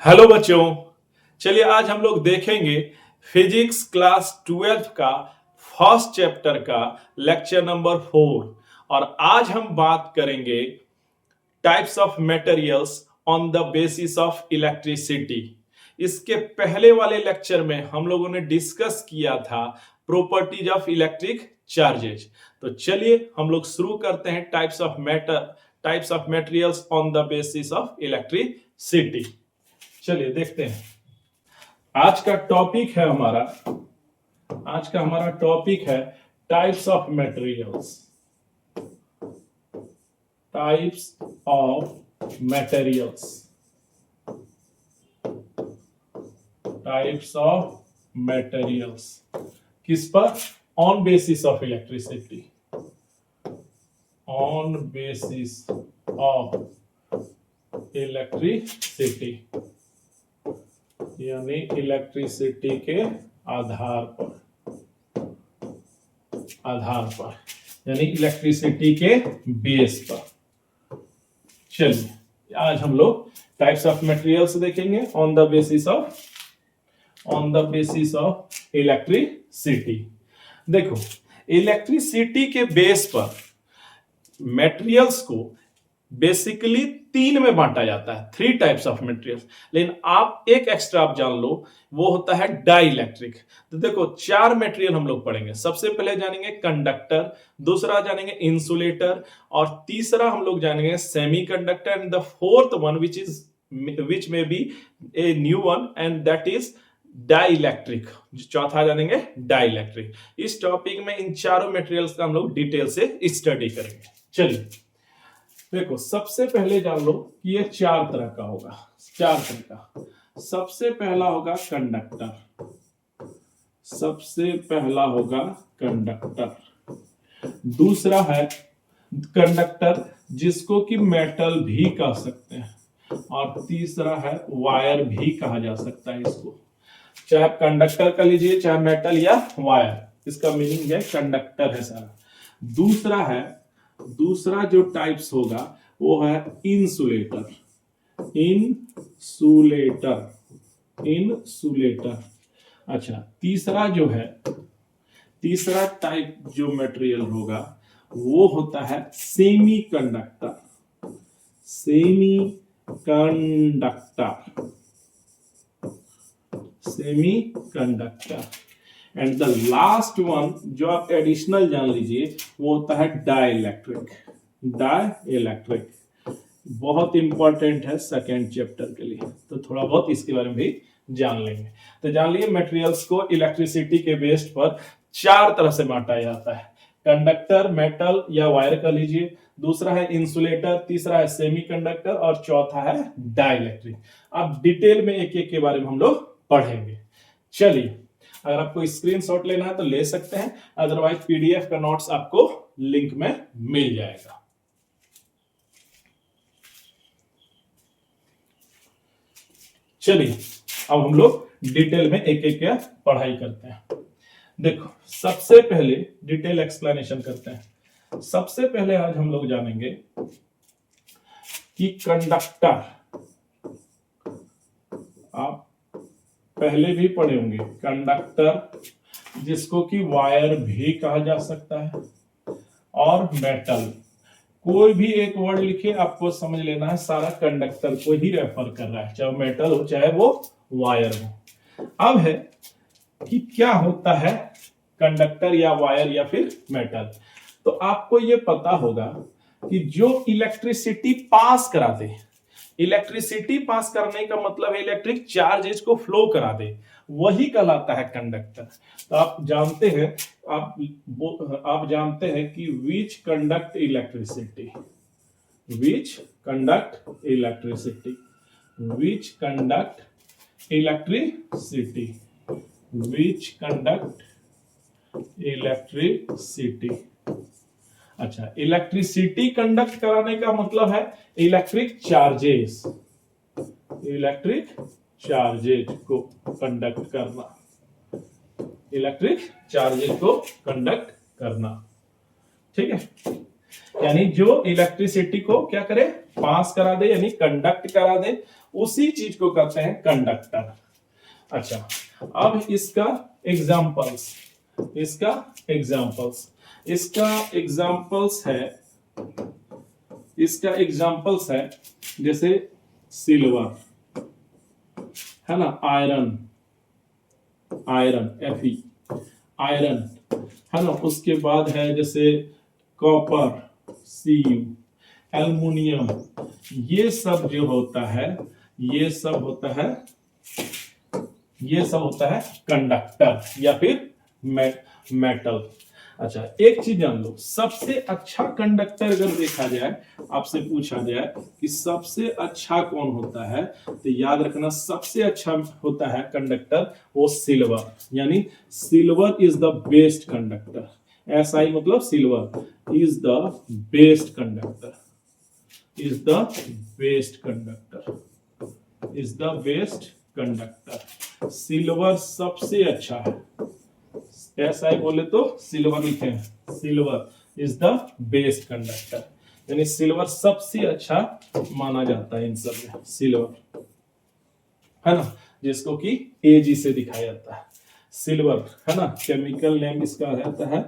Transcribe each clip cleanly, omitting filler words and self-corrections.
Hello बच्चों। चलिए आज हम लोग देखेंगे फिजिक्स क्लास 12th का फर्स्ट चैप्टर का लेक्चर नंबर 4। और आज हम बात करेंगे types of materials on the basis of electricity. इसके पहले वाले लेक्चर में हम लोगों ने डिस्कस किया था प्रॉपर्टीज ऑफ इलेक्ट्रिक चार्जेज। तो चलिए हम लोग शुरू करते हैं types of materials on the basis of electricity. चलिए देखते हैं। आज का टॉपिक है हमारा types of materials. Types of materials types of materials किस पर? On basis of electricity. On basis of electricity यानी इलेक्ट्रिसिटी के आधार पर यानी इलेक्ट्रिसिटी के बेस पर। चलिए आज हम लोग टाइप्स ऑफ मटेरियल्स देखेंगे on the basis of electricity. देखो, इलेक्ट्रिसिटी के बेस पर मटेरियल्स को बेसिकली तीन में बांटा जाता है, 3 टाइप्स ऑफ मटेरियल्स। लेकिन आप एक एक्स्ट्रा आप जान लो, वो होता है डाई इलेक्ट्रिक। तो देखो 4 मटेरियल हम लोग पढ़ेंगे। सबसे पहले जानेंगे कंडक्टर, दूसरा जानेंगे इंसुलेटर, और तीसरा हम लोग जानेंगे semiconductor, and the fourth one which may be a new one and that is dielectric. चौथा जानेंगे डाई इलेक्ट्रिक। इस टॉपिक में इन चारों मटेरियल्स का हम लोग डिटेल से स्टडी करेंगे। चलिए देखो, सबसे पहले जान लो कि ये 4 तरह का होगा। 4 तरह का। सबसे पहला होगा कंडक्टर। दूसरा है कंडक्टर जिसको कि मेटल भी कह सकते हैं, और तीसरा है वायर भी कहा जा सकता है इसको। चाहे कंडक्टर का लीजिए, चाहे मेटल या वायर, इसका मीनिंग है कंडक्टर है सारा। दूसरा जो टाइप्स होगा वो है इंसुलेटर। अच्छा, तीसरा टाइप जो मटेरियल होगा वो होता है semiconductor. And the last one जो आप एडिशनल जान लीजिए वो होता है डाइलेक्ट्रिक। बहुत इंपॉर्टेंट है सेकेंड चैप्टर के लिए, तो थोड़ा बहुत इसके बारे में भी जान लेंगे। तो जान लिए मटेरियल्स को इलेक्ट्रिसिटी के बेस पर 4 तरह से बांटा जाता है। कंडक्टर, मेटल या वायर का लीजिए, दूसरा है इंसुलेटर, तीसरा है सेमीकंडक्टर, और चौथा है डाइलेक्ट्रिक। अब डिटेल में एक एक के बारे में हम लोग पढ़ेंगे। चलिए, अगर आपको स्क्रीनशॉट लेना है तो ले सकते हैं, अदरवाइज पीडीएफ का नोट्स आपको लिंक में मिल जाएगा। चलिए अब हम लोग डिटेल में एक एक पढ़ाई करते हैं। देखो, सबसे पहले डिटेल एक्सप्लेनेशन करते हैं। सबसे पहले आज हम लोग जानेंगे कि कंडक्टर, आप पहले भी पढ़े होंगे, कंडक्टर जिसको कि वायर भी कहा जा सकता है, और मेटल। कोई भी एक वर्ड लिखे, आपको समझ लेना है सारा कंडक्टर को ही रेफर कर रहा है, चाहे मेटल हो चाहे वो वायर हो। अब है कि क्या होता है कंडक्टर या वायर या फिर मेटल। तो आपको ये पता होगा कि जो इलेक्ट्रिसिटी पास कराते हैं, इलेक्ट्रिसिटी पास करने का मतलब है इलेक्ट्रिक चार्जेस को फ्लो करा दे, वही कहलाता है कंडक्टर। तो आप जानते हैं कि विच कंडक्ट इलेक्ट्रिसिटी अच्छा, इलेक्ट्रिसिटी कंडक्ट कराने का मतलब है इलेक्ट्रिक चार्जेस को कंडक्ट करना। ठीक है। यानी जो इलेक्ट्रिसिटी को क्या करे, पास करा दे, यानी कंडक्ट करा दे, उसी चीज को कहते हैं कंडक्टर। अच्छा, अब इसका एग्जांपल्स, इसका एग्जांपल्स है जैसे सिल्वर, है ना, आयरन Fe, आयरन, है ना, उसके बाद है जैसे कॉपर Cu, एल्युमिनियम, ये सब जो होता है, ये सब होता है कंडक्टर या फिर मेटल। अच्छा, एक चीज जान लो, सबसे अच्छा कंडक्टर अगर देखा जाए, आपसे पूछा जाए कि सबसे अच्छा कौन होता है, तो याद रखना सबसे अच्छा होता है कंडक्टर वो सिल्वर, यानी silver is the best conductor. ऐसा ही मतलब silver is the best conductor, is the best conductor. Silver सबसे अच्छा है, ऐसा ही बोले तो सिल्वर लिखे, silver is the best conductor, यानी सिल्वर सबसे अच्छा माना जाता है इन सब में, सिल्वर, है ना, जिसको कि Ag से दिखाया जाता है सिल्वर, है ना, केमिकल नेम इसका रहता है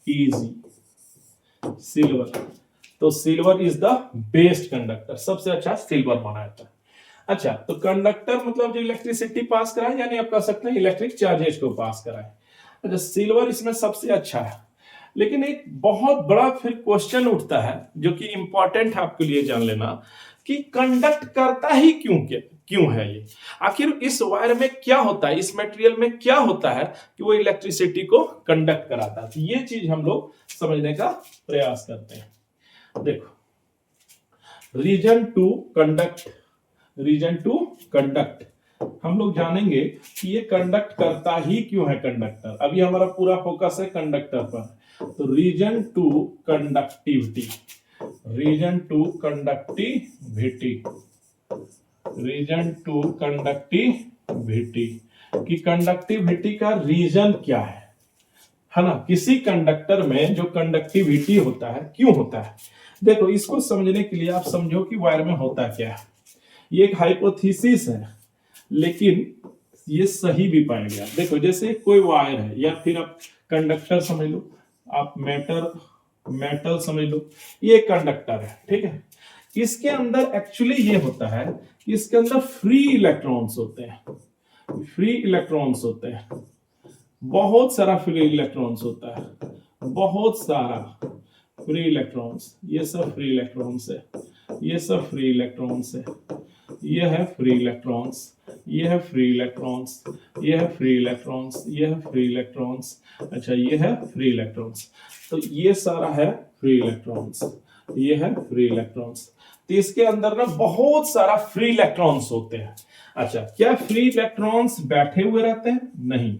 Ag, सिल्वर। तो silver is the best conductor, सबसे अच्छा सिल्वर माना जाता है। अच्छा, तो कंडक्टर मतलब जो इलेक्ट्रिसिटी पास कराए, यानी आप कह सकते हैं इलेक्ट्रिक चार्जेस को पास कराए। अच्छा, सिल्वर इसमें सबसे अच्छा है, लेकिन एक बहुत बड़ा फिर क्वेश्चन उठता है जो कि इंपॉर्टेंट है आपके लिए जान लेना, कि कंडक्ट करता ही क्यों है ये, आखिर इस वायर में क्या होता है, इस मटेरियल में क्या होता है कि वो इलेक्ट्रिसिटी को कंडक्ट कराता है। तो ये चीज हम लोग समझने का प्रयास करते हैं। देखो, रीजन टू कंडक्ट हम लोग जानेंगे कि ये कंडक्ट करता ही क्यों है कंडक्टर। अभी हमारा पूरा फोकस है कंडक्टर पर। तो रीजन टू कंडक्टिविटी कि कंडक्टिविटी का रीजन क्या है ना, किसी कंडक्टर में जो कंडक्टिविटी होता है क्यों होता है। देखो, इसको समझने के लिए आप समझो कि वायर में होता क्या है। ये एक हाइपोथेसिस है, लेकिन ये सही भी पाया गया। देखो, जैसे कोई वायर है, या फिर आप कंडक्टर समझ लो, आप मेटल समझ लो, ये कंडक्टर है, ठीक है। इसके अंदर एक्चुअली ये होता है कि इसके अंदर फ्री इलेक्ट्रॉन्स होते हैं, बहुत सारा फ्री इलेक्ट्रॉन्स होता है, बहुत सारा फ्री इलेक्ट्रॉन्स। ये सब फ्री इलेक्ट्रॉन्स है, ये सब फ्री इलेक्ट्रॉन्स है, ये है फ्री इलेक्ट्रॉन्स, ये है फ्री इलेक्ट्रॉन्स, ये है फ्री इलेक्ट्रॉन्स, ये है फ्री इलेक्ट्रॉन्स। अच्छा, ये है फ्री इलेक्ट्रॉन्स। तो ये सारा है फ्री इलेक्ट्रॉन्स, ये है फ्री इलेक्ट्रॉन्स। तो इसके अंदर ना बहुत सारा फ्री इलेक्ट्रॉन्स होते हैं। अच्छा, क्या फ्री इलेक्ट्रॉन्स बैठे हुए रहते हैं? नहीं,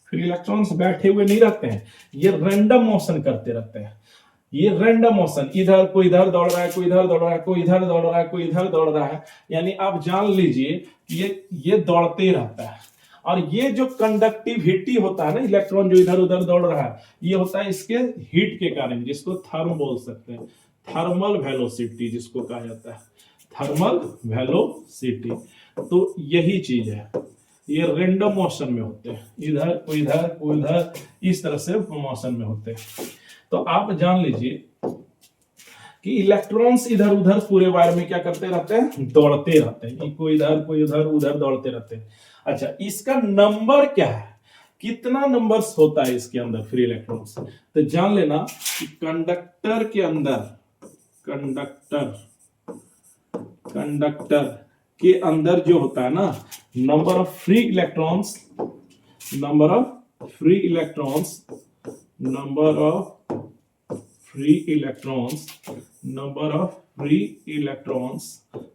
फ्री इलेक्ट्रॉन्स बैठे हुए नहीं रहते हैं, ये रैंडम मोशन करते रहते हैं। ये रैंडम मोशन, इधर कोई इधर दौड़ रहा है, कोई इधर दौड़ रहा है, कोई इधर दौड़ रहा है, कोई इधर दौड़ रहा है, यानी आप जान लीजिए ये दौड़ते रहता है। और ये जो कंडक्टिविटी होता है ना, इलेक्ट्रॉन जो इधर उधर दौड़ रहा है, ये होता है इसके हीट के कारण, जिसको थर्म बोल सकते हैं, थर्मल वेलोसिटी जिसको कहा जाता है, थर्मल वेलोसिटी। तो यही चीज है, ये रैंडम मोशन में होते हैं, इधर कोई इधर कोई इधर, इस तरह से मोशन में होते हैं। तो आप जान लीजिए कि इलेक्ट्रॉन्स इधर उधर पूरे वायर में क्या करते रहते हैं, दौड़ते रहते हैं, कोई इधर कोई उधर उधर दौड़ते रहते हैं। अच्छा, इसका नंबर क्या है, कितना नंबर्स होता है इसके अंदर फ्री इलेक्ट्रॉन्स? तो जान लेना कि कंडक्टर के अंदर जो होता है ना, number of free electrons, number of free electrons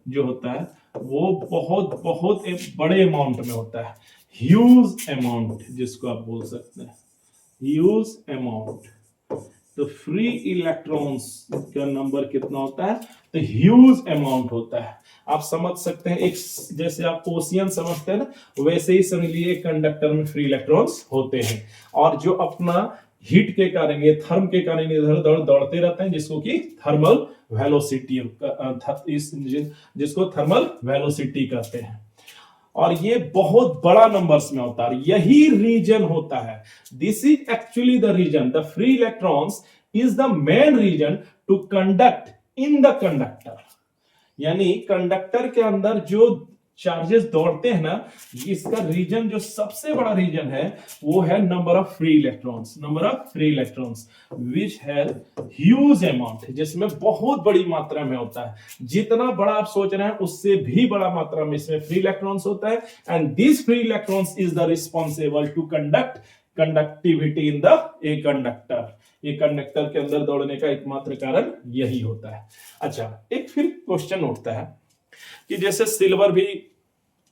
जो होता है वो बहुत बहुत एक बड़े अमाउंट में होता है, ह्यूज अमाउंट जिसको आप बोल सकते हैं, ह्यूज अमाउंट। तो फ्री इलेक्ट्रॉन्स का नंबर कितना होता है? तो ह्यूज अमाउंट होता है। आप समझ सकते हैं, एक जैसे आप ओशियन समझते हैं ना, वैसे ही समझ लीजिए कंडक्टर में फ्री इलेक्ट्रॉन्स होते हैं। और जो अपना हीट के कारण, ये थर्म के कारण इधर उधर दौड़ते रहते हैं, जिसको कि थर्मल वेलोसिटी, जिसको थर्मल वेलोसिटी कहते हैं। और ये बहुत बड़ा नंबर्स में होता है, यही रीजन होता है, this is actually the reason, the free electrons is the main reason to conduct in the conductor. यानी कंडक्टर के अंदर जो चार्जेस दौड़ते हैं ना, इसका रीजन जो सबसे बड़ा रीजन है वो है number of free electrons, number of free electrons which has huge amount, जिसमें बहुत बड़ी मात्रा में होता है। जितना बड़ा आप सोच रहे हैं उससे भी बड़ा मात्रा में इसमें फ्री इलेक्ट्रॉन्स होता है। And this free electrons is the responsible to conduct conductivity in the a conductor. ये कंडक्टर के अंदर दौड़ने का एकमात्र कारण यही होता है। अच्छा, एक फिर क्वेश्चन उठता है कि जैसे सिल्वर भी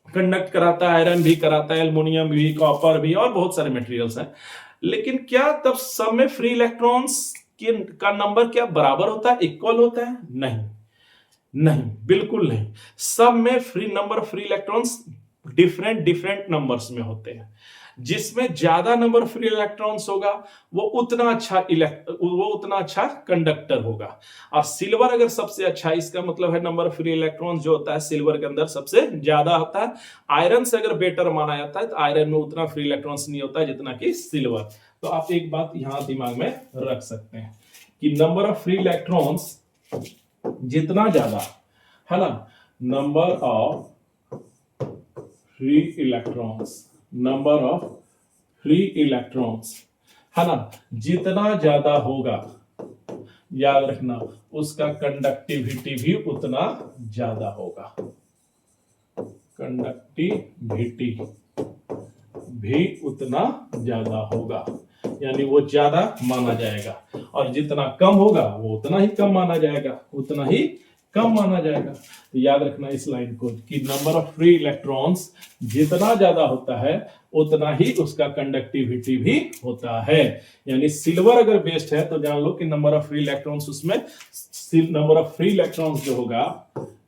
कंडक्ट कराता है, आयरन भी कराता है, एल्युमिनियम भी, कॉपर भी, और बहुत सारे मटेरियल्स हैं, लेकिन क्या तब सब में फ्री इलेक्ट्रॉन्स का नंबर क्या बराबर होता है, इक्वल होता है? नहीं, नहीं, बिल्कुल नहीं। सब में free number of free electrons different numbers में होते हैं। जिसमें ज्यादा नंबर फ्री इलेक्ट्रॉन्स होगा वो उतना अच्छा कंडक्टर होगा। और सिल्वर अगर सबसे अच्छा, इसका मतलब है नंबर फ्री इलेक्ट्रॉन्स जो होता है सिल्वर के अंदर सबसे ज्यादा होता है। आयरन से अगर बेटर माना जाता है तो आयरन में उतना फ्री इलेक्ट्रॉन्स नहीं होता है जितना कि सिल्वर। तो आप एक बात यहां दिमाग में रख सकते हैं कि नंबर ऑफ फ्री इलेक्ट्रॉन्स जितना ज्यादा है ना, number of free electrons, number of free electrons है ना, जितना ज्यादा होगा, याद रखना, उसका कंडक्टिविटी भी उतना ज्यादा होगा, कंडक्टिविटी भी उतना ज्यादा होगा, यानी वो ज्यादा माना जाएगा। और जितना कम होगा वो उतना ही कम माना जाएगा, उतना ही कम माना जाएगा। तो याद रखना इस लाइन को कि नंबर ऑफ फ्री इलेक्ट्रॉन्स जितना ज्यादा होता है उतना ही उसका कंडक्टिविटी भी होता है। यानी सिल्वर अगर बेस्ट है तो जान लो कि नंबर ऑफ फ्री इलेक्ट्रॉन्स उसमें, नंबर ऑफ फ्री इलेक्ट्रॉन्स जो होगा,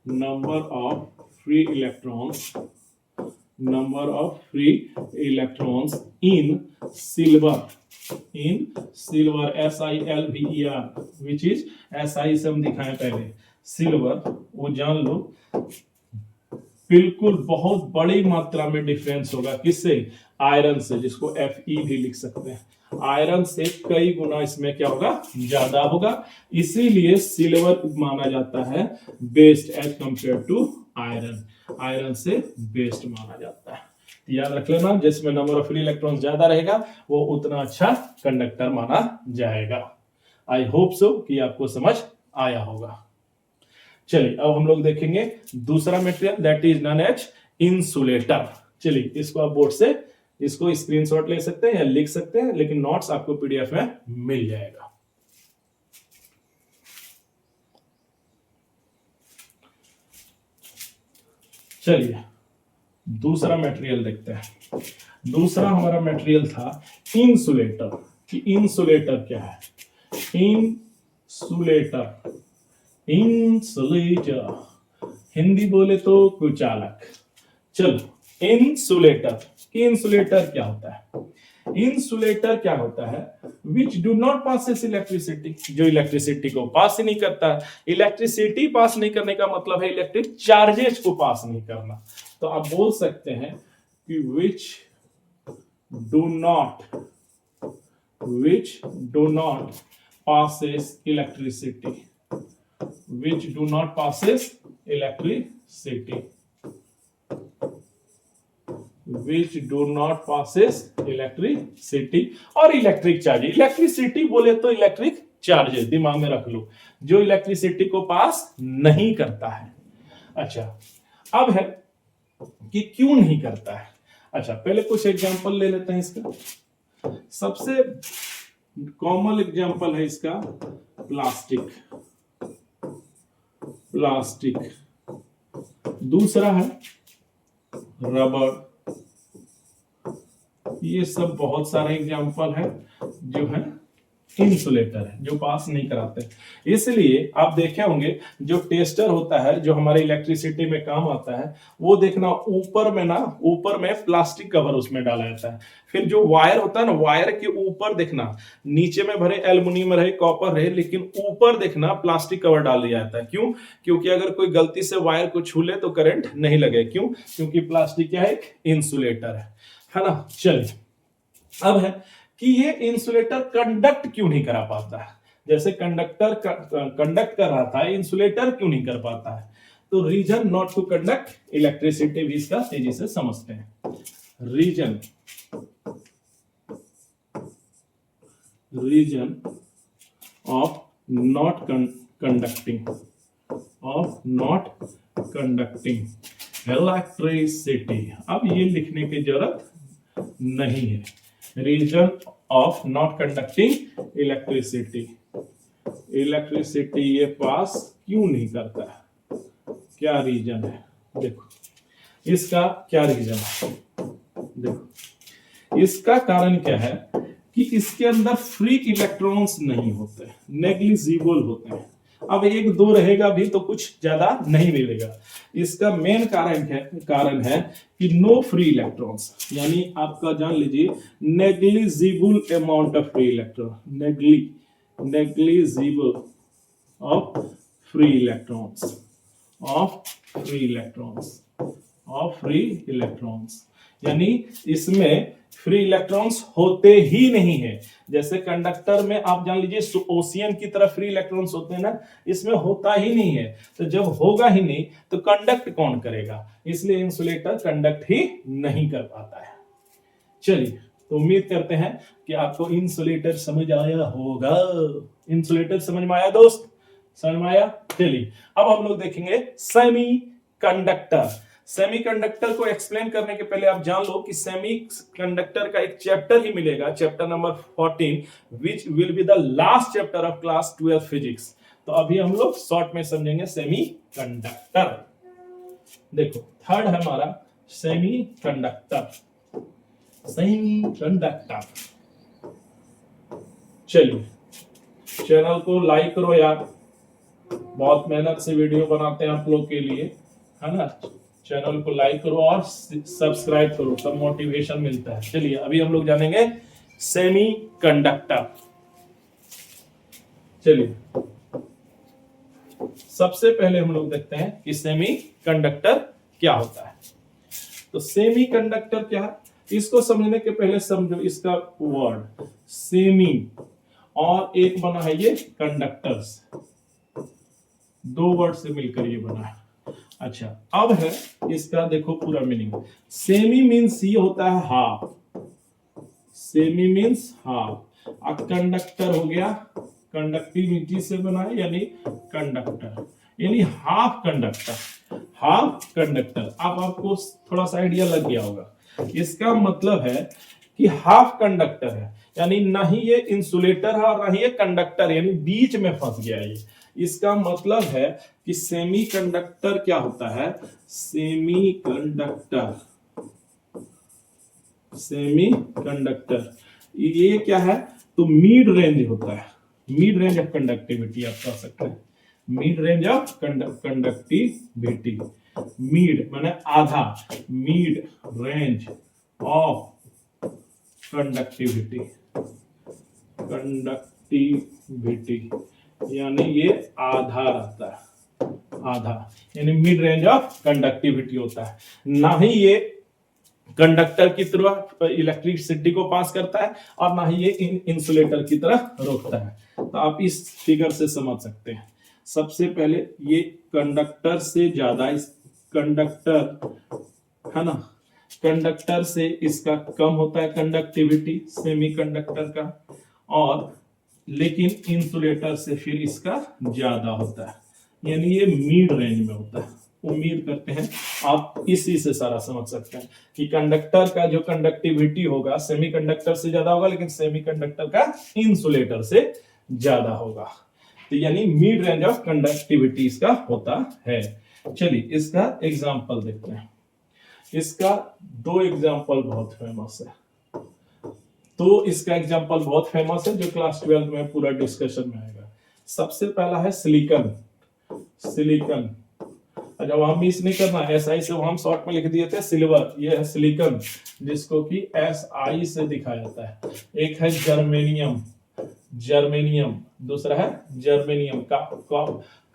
number of free electrons, number of free electrons in silver, in silver, SILVER, which is SI से हम दिखाएं पहले, सिल्वर, वो जान लो बिल्कुल बहुत बड़ी मात्रा में डिफरेंस होगा किससे, आयरन से, जिसको Fe भी लिख सकते हैं। आयरन से कई गुना इसमें क्या होगा, ज्यादा होगा। इसीलिए सिल्वर माना जाता है best as compare to iron, iron से बेस्ट माना जाता है। याद रख लेना, जिसमें नंबर ऑफ फ्री इलेक्ट्रॉन ज्यादा रहेगा वो उतना अच्छा कंडक्टर माना जाएगा। आई होप सो कि आपको समझ आया होगा। चलिए अब हम लोग देखेंगे दूसरा material, that is known as insulator. चलिए इसको आप बोर्ड से इसको स्क्रीनशॉट ले सकते हैं या लिख सकते हैं, लेकिन नोट्स आपको पीडीएफ में मिल जाएगा। चलिए दूसरा मटेरियल देखते हैं। दूसरा हमारा मटेरियल था इंसुलेटर। कि इंसुलेटर क्या है, इंसुलेटर, इंसुलेटर हिंदी बोले तो कुचालक। चलो इंसुलेटर, इंसुलेटर क्या होता है, इंसुलेटर क्या होता है, which do not passes electricity, जो इलेक्ट्रिसिटी को पास ही नहीं करता है। इलेक्ट्रिसिटी पास नहीं करने का मतलब है इलेक्ट्रिक चार्जेस को पास नहीं करना। तो आप बोल सकते हैं कि which do not passes electricity, which do not passes electricity, which do not passes electricity और इलेक्ट्रिक चार्ज। इलेक्ट्रिसिटी बोले तो इलेक्ट्रिक चार्जेस, दिमाग में रख लो, जो इलेक्ट्रिसिटी को पास नहीं करता है। अच्छा अब है कि क्यों नहीं करता है। अच्छा पहले कुछ एग्जांपल ले लेते हैं इसका। सबसे कॉमन एग्जांपल है इसका प्लास्टिक, प्लास्टिक। दूसरा है रबर। ये सब बहुत सारे एग्जांपल है जो है इंसुलेटर है, जो पास नहीं कराते। इसलिए आप देखे होंगे जो टेस्टर होता है जो हमारे इलेक्ट्रिसिटी में काम आता है, वो देखना ऊपर में प्लास्टिक कवर उसमें डाला जाता है। फिर जो वायर होता है ना, वायर के ऊपर देखना, नीचे में भरे एल्युमिनियम रहे, कॉपर रहे, लेकिन ऊपर देखना प्लास्टिक कवर डाल दिया जाता है। क्यों? क्योंकि अगर कोई गलती से वायर को छू ले तो करंट नहीं लगे। क्यों? क्योंकि प्लास्टिक क्या है, एक इंसुलेटर है ना। चलिए, अब है कि ये इंसुलेटर कंडक्ट क्यों नहीं करा पाता है। जैसे कंडक्टर कंडक्ट कर रहा था, इंसुलेटर क्यों नहीं कर पाता है? तो reason not to conduct electricity भी इसका तेजी से समझते हैं। Reason of not conducting electricity. अब ये लिखने की जरूरत नहीं है। Reason of not conducting electricity ये पास क्यों नहीं करता है, क्या रीजन है? देखो इसका क्या रीजन है। देखो इसका कारण क्या है कि इसके अंदर फ्री इलेक्ट्रॉन्स नहीं होते, नेग्लिजिबल होते हैं। अब एक दो रहेगा भी तो कुछ ज्यादा नहीं मिलेगा। इसका मेन कारण है कि नो फ्री इलेक्ट्रॉन्स, यानी आपका जान लीजिए negligible amount of free electron, negligible of free electrons, यानी इसमें फ्री इलेक्ट्रॉन्स होते ही नहीं है। जैसे कंडक्टर में आप जान लीजिए ओशियन की तरह फ्री इलेक्ट्रॉन्स होते हैं ना, इसमें होता ही नहीं है। तो जब होगा ही नहीं तो कंडक्ट कौन करेगा? इसलिए इंसुलेटर कंडक्ट ही नहीं कर पाता है। चलिए, तो उम्मीद करते हैं कि आपको इंसुलेटर समझ आया होगा। इंसुलेटर समझ में आया दोस्त? समझ में आया? चलिए, अब हम लोग देखेंगे सेमी कंडक्टर। सेमीकंडक्टर को एक्सप्लेन करने के पहले आप जान लो कि सेमीकंडक्टर का एक चैप्टर ही मिलेगा, chapter number 14, which will be the last chapter of class 12 physics. तो अभी हम लोग शॉर्ट में समझेंगे सेमीकंडक्टर। देखो थर्ड है हमारा सेमीकंडक्टर। चलिए, चैनल को लाइक करो यार, बहुत मेहनत से वीडियो बनाते हैं आप लोग के लिए, है ना। चैनल को लाइक करो और सब्सक्राइब करो, तब मोटिवेशन मिलता है। चलिए, अभी हम लोग जानेंगे सेमीकंडक्टर। चलिए, सबसे पहले हम लोग देखते हैं कि सेमीकंडक्टर क्या होता है। तो सेमीकंडक्टर क्या है, इसको समझने के पहले समझो इसका वर्ड सेमी और एक बना है ये कंडक्टर्स, दो वर्ड से मिलकर ये बना है। अच्छा, अब है इसका देखो पूरा मीनिंग। सेमी मीन्स ये होता है हाफ, सेमी मीन्स हाफ। अब कंडक्टर हो गया, कंडक्टिविटी से बना है, यानी कंडक्टर, यानी हाफ कंडक्टर। अब आपको थोड़ा सा आइडिया लग गया होगा। इसका मतलब है कि हाफ कंडक्टर है, यानी ना ही ये इंसुलेटर है और ना ही ये कंडक्टर, यानी बीच में फंस गया ये। इसका मतलब है कि सेमीकंडक्टर क्या होता है, सेमीकंडक्टर ये क्या है, तो मिड रेंज होता है, मिड रेंज ऑफ कंडक्टिविटी आप कह सकते हैं, mid range of conductivity. Mid माने आधा, मिड रेंज ऑफ कंडक्टिविटी यानी ये आधा रहता है, आधा, यानी मिड रेंज ऑफ कंडक्टिविटी होता है। ना ही ये कंडक्टर की तरह इलेक्ट्रिसिटी को पास करता है और ना ही ये इंसुलेटर की तरह रोकता है। तो आप इस फिगर से समझ सकते हैं। सबसे पहले ये कंडक्टर से ज्यादा, इस कंडक्टर है ना, कंडक्टर से इसका कम होता है कंडक्टिविटी सेमीकंडक्टर का, और लेकिन इंसुलेटर से फिर इसका ज्यादा होता है, यानी ये मिड रेंज में होता है। उम्मीद करते हैं आप इसी से सारा समझ सकते हैं कि कंडक्टर का जो कंडक्टिविटी होगा सेमीकंडक्टर से ज्यादा होगा, लेकिन सेमीकंडक्टर का इंसुलेटर से ज्यादा होगा। तो यानी मिड रेंज ऑफ कंडक्टिविटी इसका होता है। चलिए, इसका एग्जाम्पल देखते हैं। इसका दो एग्जाम्पल बहुत फेमस है। तो इसका एग्जांपल बहुत फेमस है जो क्लास 12 में पूरा डिस्कशन में आएगा। सबसे पहला है सिलिकॉन। सिलिकॉन, जब हम मिस नहीं करना, SI से हम शॉर्ट में लिख दिए थे सिल्वर, ये है सिलिकॉन जिसको कि SI से दिखाया जाता है। एक है जर्मेनियम, जर्मेनियम, दूसरा है जर्मेनियम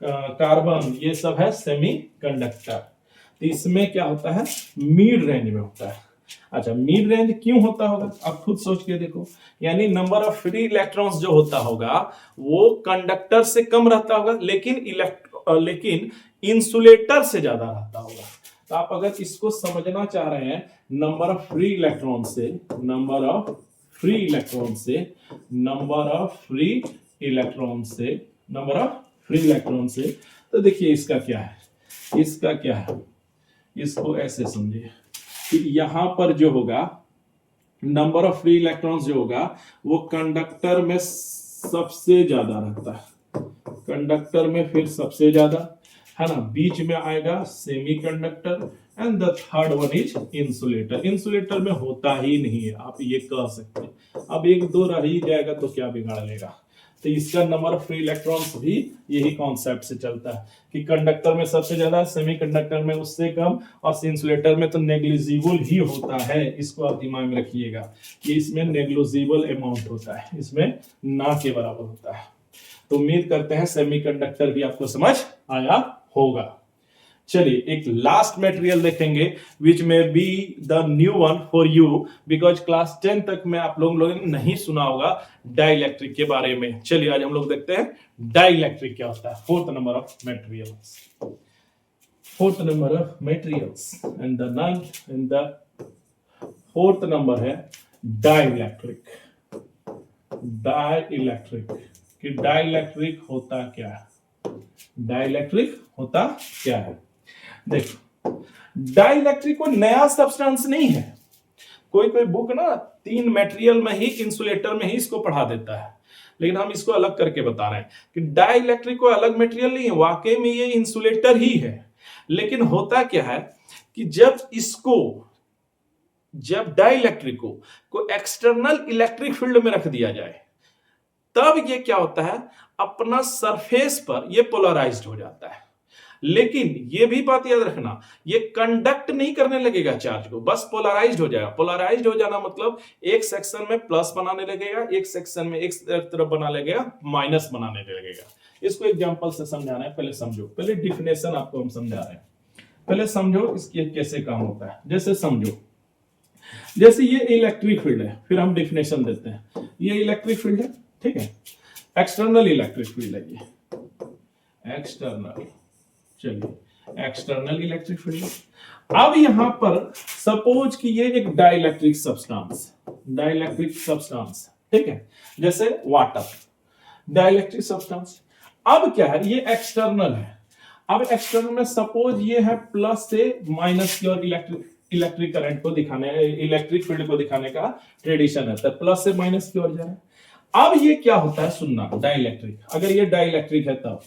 कार्बन, ये सब है सेमीकंडक्टर। तो इसमें क्या होता है, मिड रेंज में होता है। अच्छा, मिड रेंज क्यों होता होगा आप खुद सोच के देखो, यानी नंबर ऑफ फ्री इलेक्ट्रॉन्स जो होता होगा वो कंडक्टर से कम रहता होगा, लेकिन इंसुलेटर से ज्यादा रहता होगा। तो आप अगर इसको समझना चाह रहे हैं नंबर ऑफ फ्री इलेक्ट्रॉन से, नंबर ऑफ फ्री इलेक्ट्रॉन से, नंबर ऑफ फ्री इलेक्ट्रॉन से, नंबर ऑफ फ्री इलेक्ट्रॉन से, तो देखिए इसका क्या है, इसका क्या है, इसको ऐसे समझिए कि यहां पर जो होगा नंबर ऑफ फ्री इलेक्ट्रॉन्स जो होगा वो कंडक्टर में सबसे ज्यादा रहता है, कंडक्टर में फिर सबसे ज्यादा है ना, बीच में आएगा semiconductor and the third one is insulator. Insulator में होता ही नहीं है, आप ये कह सकते हैं। अब एक दो रह ही जाएगा तो क्या बिगाड़ लेगा। तो इसका नंबर ऑफ फ्री इलेक्ट्रॉन्स भी यही कॉन्सेप्ट से चलता है कि कंडक्टर में सबसे ज्यादा, सेमीकंडक्टर में उससे कम, और इंसुलेटर में तो नेग्लिजिबल ही होता है। इसको आप दिमाग में रखिएगा कि इसमें नेग्लिजिबल अमाउंट होता है, इसमें ना के बराबर होता है। तो उम्मीद करते हैं सेमीकंडक्टर भी आपको समझ आया होगा। चलिए एक लास्ट मटेरियल देखेंगे विच may be the new one for you, because class 10 तक में आप लोगों ने नहीं सुना होगा डाइलेक्ट्रिक के बारे में। चलिए आज हम लोग देखते हैं डाइलेक्ट्रिक क्या होता है। Fourth number of materials, fourth number of materials and the fourth number है डाइलेक्ट्रिक। डाइलेक्ट्रिक कि डाइलेक्ट्रिक होता क्या है, डाइलेक्ट्रिक होता क्या है। देखो डाइलेक्ट्रिक कोई नया सब्सटेंस नहीं है। कोई कोई बुक ना 3 मटेरियल में ही, इंसुलेटर में ही इसको पढ़ा देता है, लेकिन हम इसको अलग करके बता रहे हैं कि डाइलेक्ट्रिक कोई अलग मटेरियल नहीं है, वाकई में ये इंसुलेटर ही है। लेकिन होता क्या है कि जब डाइलेक्ट्रिक को एक्सटर्नल इलेक्ट्रिक फील्ड में रख दिया जाए तब ये क्या होता है, अपना सरफेस पर ये पोलराइज्ड हो जाता है। लेकिन ये भी बात याद रखना, ये कंडक्ट नहीं करने लगेगा चार्ज को, बस पोलराइज्ड हो जाएगा। पोलराइज्ड हो जाना मतलब एक सेक्शन में प्लस बनाने लगेगा, एक सेक्शन में एक तरफ बना लगेगा माइनस बनाने लगेगा। इसको एग्जांपल से समझाना है, पहले समझो, पहले डिफिनेशन आपको हम समझा रहे हैं, पहले समझो इसकी कैसे काम होता है। जैसे समझो, जैसे ये इलेक्ट्रिक फील्ड है, फिर हम डिफिनेशन देते हैं। ये इलेक्ट्रिक फील्ड है, ठीक है, एक्सटर्नल इलेक्ट्रिक फील्ड है ये, एक्सटर्नल, चलिए एक्सटर्नल इलेक्ट्रिक फील्ड। अब यहां पर सपोज कि ये एक डाइलेक्ट्रिक सब्सटेंस, डाइलेक्ट्रिक सब्सटेंस, ठीक है, जैसे वाटर, डाइलेक्ट्रिक सब्सटेंस। अब क्या है, ये एक्सटर्नल है। अब एक्सटर्नल में सपोज ये है प्लस से माइनस की ओर इलेक्ट्रिक करंट को दिखाने, इलेक्ट्रिक फील्ड को दिखाने का ट्रेडिशन है, तो प्लस से माइनस की ओर जाए। अब ये क्या होता है, सुनना, डाइलेक्ट्रिक, अगर ये डाइलेक्ट्रिक है तब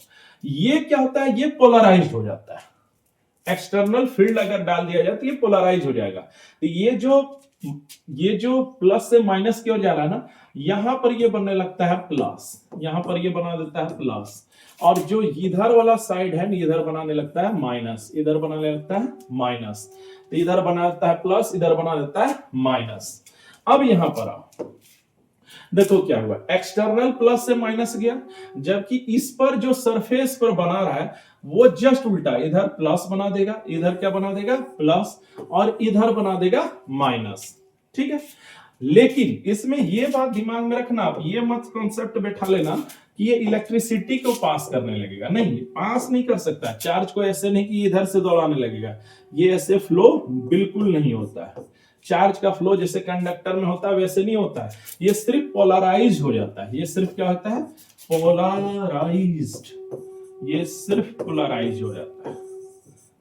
ये क्या होता है, ये पोलराइज्ड हो जाता है। एक्सटर्नल फील्ड अगर डाल दिया जाए तो ये पोलराइज हो जाएगा। तो ये जो प्लस से माइनस की ओर जा रहा है ना, यहां पर ये बनने लगता है प्लस, यहां पर ये बना देता है प्लस, और जो इधर वाला साइड है इधर बनाने लगता है माइनस, इधर बनाने लगता है माइनस, तो इधर बना देता है प्लस, इधर बना देता है माइनस। अब यहां पर आओ, देखो क्या हुआ, एक्सटर्नल प्लस से माइनस गया, जबकि इस पर जो सरफेस पर बना रहा है वो जस्ट उल्टा, इधर प्लस बना देगा, इधर क्या बना देगा प्लस, और इधर बना देगा माइनस, ठीक है। लेकिन इसमें ये बात दिमाग में रखना, आप ये मत कॉन्सेप्ट बैठा लेना कि ये इलेक्ट्रिसिटी को पास करने लगेगा, नहीं, पास नहीं कर सकता। चार्ज को ऐसे नहीं कि इधर से दौड़ाने लगेगा, ये ऐसे फ्लो बिल्कुल नहीं होता है। चार्ज का फ्लो जैसे कंडक्टर में होता है वैसे नहीं होता है, ये सिर्फ पोलराइज हो जाता है। ये सिर्फ क्या होता है, पोलराइज्ड, ये सिर्फ पोलराइज हो जाता है।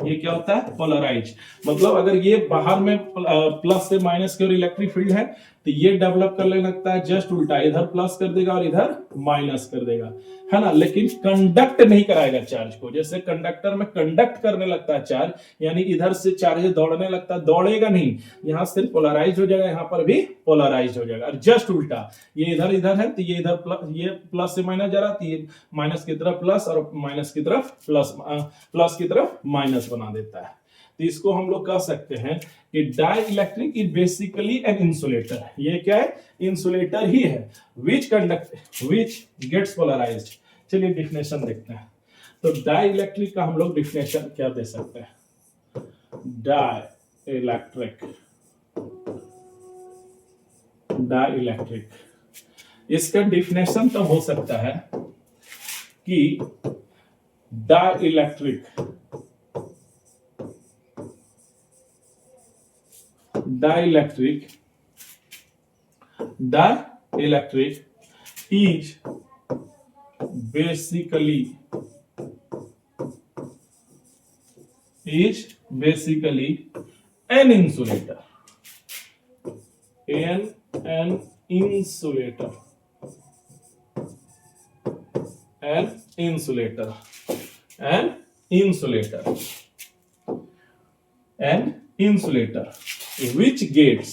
ये क्या होता है, पोलराइज, मतलब अगर ये बाहर में प्लस से माइनस की ओर इलेक्ट्रिक फील्ड है तो ये डेवलप करने लगता है जस्ट उल्टा, इधर प्लस कर देगा और इधर माइनस कर देगा, है ना। लेकिन कंडक्ट नहीं कराएगा चार्ज को। जैसे कंडक्टर में कंडक्ट करने लगता है चार्ज, यानी इधर से चार्ज दौड़ने लगता है, दौड़ेगा नहीं, यहां सिर्फ पोलराइज हो जाएगा, यहां पर भी पोलराइज हो जाएगा। और जस्ट उल्टा, ये इधर इधर है तो ये इधर प्लस, ये प्लस से माइनस जा रहा है, ये माइनस की तरफ प्लस और माइनस की तरफ प्लस, प्लस की तरफ माइनस बना देता है। तो इसको हम लोग कह सकते हैं कि dielectric is basically an insulator. ये क्या है? इंसुलेटर ही है, विच गेट्स पोलराइज्ड। चलिए डिफिनेशन देखते हैं। तो डाई इलेक्ट्रिक का हम लोग डिफिनेशन क्या दे सकते हैं? डाई इलेक्ट्रिक, इसका डिफिनेशन तब हो सकता है कि dielectric is basically an insulator. An insulator. Which gets,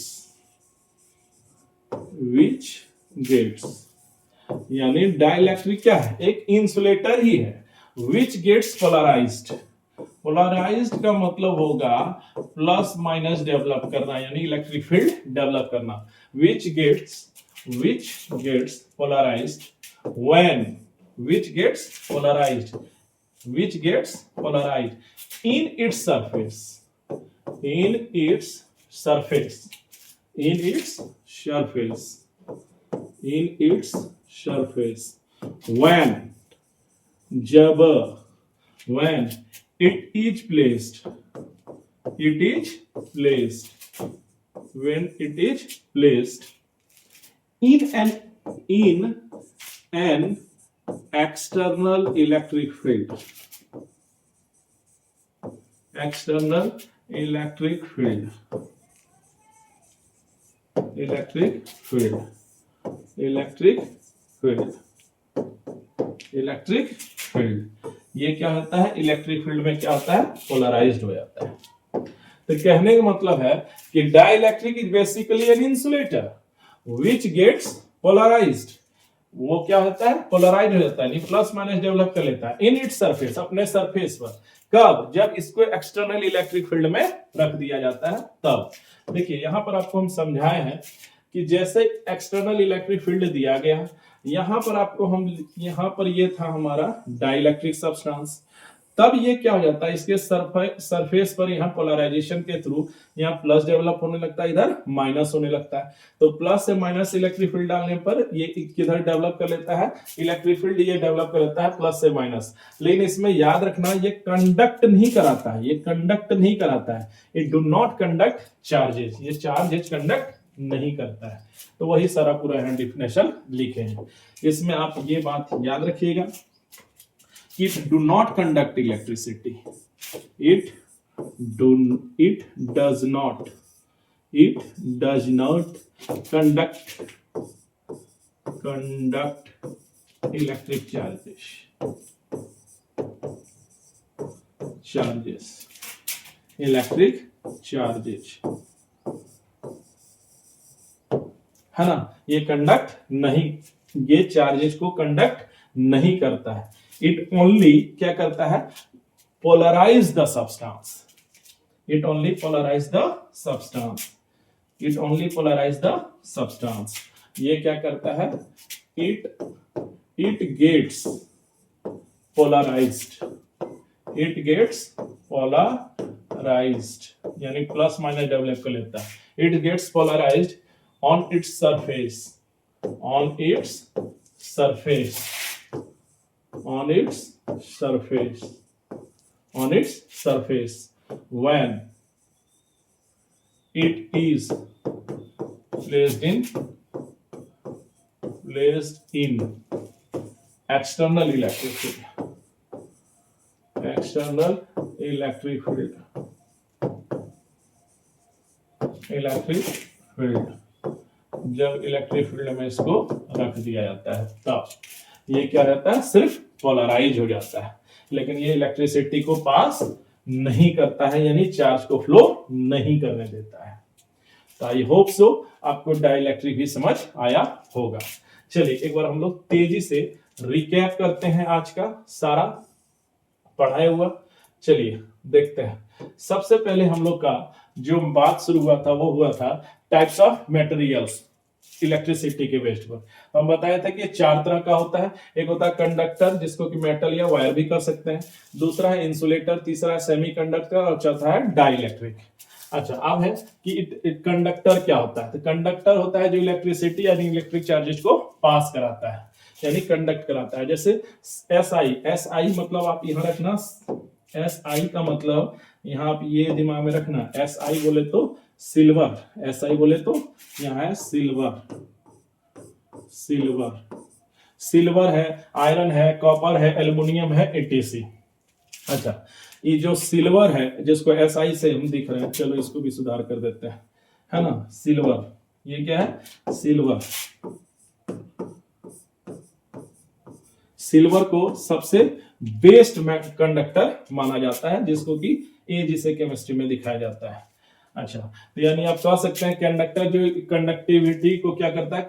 यानी डाइलेक्ट्रिक क्या है? एक इंसुलेटर ही है। विच गेट्स पोलराइज्ड, पोलराइज्ड का मतलब होगा प्लस माइनस डेवलप करना, यानी इलेक्ट्रिक फील्ड डेवलप करना। Which gets polarized when, which gets polarized in its surface when, जब, when it is placed in an external electric field. Electric field ये क्या होता है? इलेक्ट्रिक फील्ड में क्या होता है? पोलराइज्ड हो जाता है। तो कहने का मतलब है कि dielectric is basically an insulator which gets polarized. वो क्या होता है? पोलराइज हो जाता है, प्लस माइनस डेवलप कर लेता है इन इट्स सरफेस, अपने सरफेस पर। कब? जब इसको एक्सटर्नल इलेक्ट्रिक फील्ड में रख दिया जाता है तब। देखिए यहां पर आपको हम समझाए हैं कि जैसे एक्सटर्नल इलेक्ट्रिक फील्ड दिया गया, यहां पर आपको हम, यहां पर ये था हमारा डाइलेक्ट्रिक सब्सटेंस, तब ये क्या हो जाता है? इसके सरफेस पर यहाँ पोलराइजेशन के थ्रू यहाँ प्लस डेवलप होने लगता है, इधर माइनस होने लगता है। तो प्लस से माइनस इलेक्ट्रिक फील्ड डालने पर ये किधर डेवलप कर लेता है? इलेक्ट्रिक फील्ड ये डेवलप कर लेता है प्लस से माइनस। लेकिन इसमें याद रखना ये कंडक्ट नहीं कराता है, it do not conduct charges, ये चार्जेस कंडक्ट नहीं करता है। तो वही सारा पूरा यहाँ डिफिनेशन लिखे हैं। इसमें आप ये बात याद रखिएगा, it do not conduct electricity, it does not conduct electric charges, है ना। ये कंडक्ट नहीं, ये चार्जेस को कंडक्ट नहीं करता है। इट ओनली क्या करता है? Polarize the substance. ये क्या करता है? इट गेट्स पोलराइज्ड, यानी प्लस माइनस डेवलप कर लेता है। It gets polarized on its surface when it is placed in external electric field. जब इलेक्ट्रिक फील्ड में इसको रख दिया जाता है तब ये क्या रहता है, सिर्फ पोलराइज हो जाता है, लेकिन ये इलेक्ट्रिसिटी को पास नहीं करता है, यानी चार्ज को फ्लो नहीं करने देता है। तो आई होप सो आपको डाइलेक्ट्रिक भी समझ आया होगा। चलिए एक बार हम लोग तेजी से रिकैप करते हैं आज का सारा पढ़ाया हुआ। चलिए देखते हैं। सबसे पहले हम लोग का जो बात शुरू हुआ था वो हुआ था टाइप्स ऑफ मटेरियल्स इलेक्ट्रिसिटी के बेस पर। हम बताया था कि चार तरह का होता है। एक होता है कंडक्टर, जिसको कि मेटल या वायर भी कर सकते हैं। दूसरा है इंसुलेटर, तीसरा है सेमीकंडक्टर और चौथा है डाइलेक्ट्रिक। अच्छा, अब है कि कंडक्टर क्या होता है। तो कंडक्टर होता है जो इलेक्ट्रिसिटी यानी इलेक्ट्रिक चार्जेस को पास कराता है, यानी कंडक्ट कराता है। जैसे एसआई मतलब आप यहां रखना, एसआई का मतलब यहां आप ये दिमाग में रखना, एसआई बोले तो सिल्वर, एसआई बोले तो यहां है सिल्वर, सिल्वर है, आयरन है, कॉपर है, एल्युमिनियम है, एटीसी। अच्छा, ये जो सिल्वर है जिसको एसआई से हम दिख रहे हैं, चलो इसको भी सुधार कर देते हैं, है ना। सिल्वर, ये क्या है, सिल्वर। सिल्वर को सबसे बेस्ट कंडक्टर माना जाता है, जिसको कि ए जिसे केमिस्ट्री में दिखाया जाता है। अच्छा, तो यानी आप कह सकते हैं कंडक्टर जो कंडक्टिविटी को क्या करता है,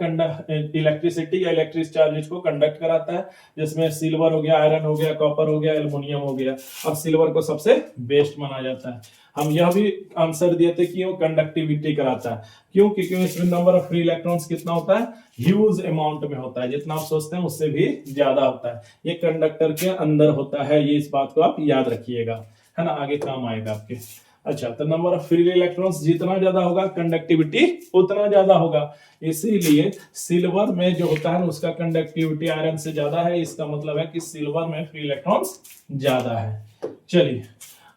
इलेक्ट्रिसिटी या इलेक्ट्रिक चार्जेस को कंडक्ट कराता है, जिसमें सिल्वर हो गया, आयरन हो गया, कॉपर हो गया, एल्युमिनियम हो गया। और सिल्वर को सबसे बेस्ट माना जाता है। हम यह भी आंसर दिए थे क्यों कंडक्टिविटी कराता है, क्योंकि इसमें नंबर ऑफ फ्री इलेक्ट्रॉन्स कितना होता है, ह्यूज अमाउंट में होता है, जितना आप सोचते हैं उससे भी ज्यादा होता है। ये कंडक्टर के अंदर होता है, ये इस बात को आप याद रखिएगा, है ना, आगे काम आएगा आपके। अच्छा, तो नंबर ऑफ फ्री इलेक्ट्रॉन्स जितना ज्यादा होगा कंडक्टिविटी उतना ज्यादा होगा। इसीलिए सिल्वर में जो होता है उसका कंडक्टिविटी आयरन से ज्यादा है। इसका मतलब है कि सिल्वर में फ्री इलेक्ट्रॉन्स ज्यादा है। चलिए,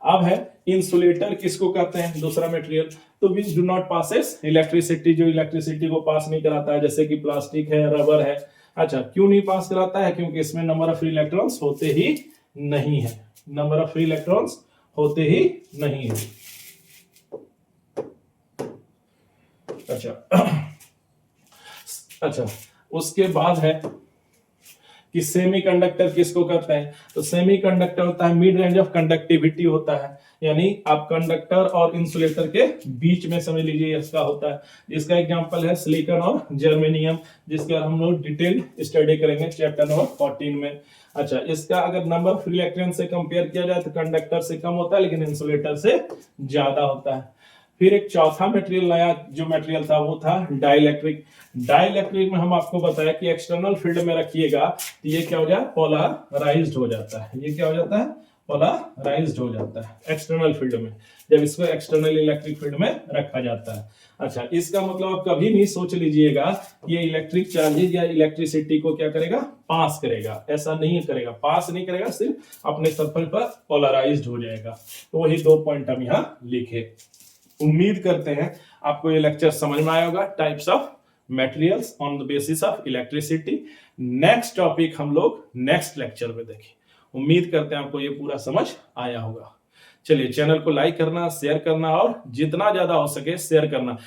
अब है इंसुलेटर, किसको कहते हैं, दूसरा मटेरियल तो which do not passes electricity, जो इलेक्ट्रिसिटी को पास नहीं कराता है, जैसे कि प्लास्टिक है, रबर है। अच्छा, क्यों नहीं पास कराता है, क्योंकि इसमें नंबर ऑफ फ्री इलेक्ट्रॉन्स होते ही नहीं है, नंबर ऑफ फ्री इलेक्ट्रॉन्स होते ही नहीं है। अच्छा, उसके बाद है कि सेमीकंडक्टर किसको कहते हैं, तो सेमीकंडक्टर होता है मिड रेंज ऑफ कंडक्टिविटी होता है, यानी आप कंडक्टर और इंसुलेटर के बीच में समझ लीजिए इसका होता है। इसका एग्जांपल है सिलिकॉन और जर्मेनियम, जिसका हम लोग डिटेल स्टडी करेंगे चैप्टर नंबर 14 में। अच्छा, इसका अगर नंबर फ्री इलेक्ट्रॉन से कंपेयर किया जाए तो कंडक्टर से कम होता है, लेकिन इंसुलेटर से ज्यादा होता है। फिर एक चौथा मटेरियल, नया जो मटेरियल था वो था डाइलेक्ट्रिक। डाइलेक्ट्रिक में हम आपको बताया कि एक्सटर्नल फील्ड में रखिएगा तो ये क्या हो जाए, पोलराइज्ड हो जाता है। ये क्या हो जाता है, पोलराइज्ड हो जाता है एक्सटर्नल फील्ड में, जब इसको एक्सटर्नल इलेक्ट्रिक फील्ड में रखा जाता है। अच्छा, इसका मतलब आप कभी नहीं सोच लीजिएगा ये इलेक्ट्रिक चार्जेज या इलेक्ट्रिसिटी को क्या करेगा, पास करेगा, ऐसा नहीं करेगा, पास नहीं करेगा, सिर्फ अपने सरफेस पर पोलराइज्ड हो जाएगा। तो वही 2 पॉइंट हम यहाँ लिखे। उम्मीद करते हैं आपको ये लेक्चर समझ में आया होगा, types of materials on the basis of electricity. Next topic हम लोग नेक्स्ट लेक्चर में देखें। उम्मीद करते हैं आपको ये पूरा समझ आया होगा। चलिए, चैनल को लाइक करना, शेयर करना और जितना ज्यादा हो सके शेयर करना।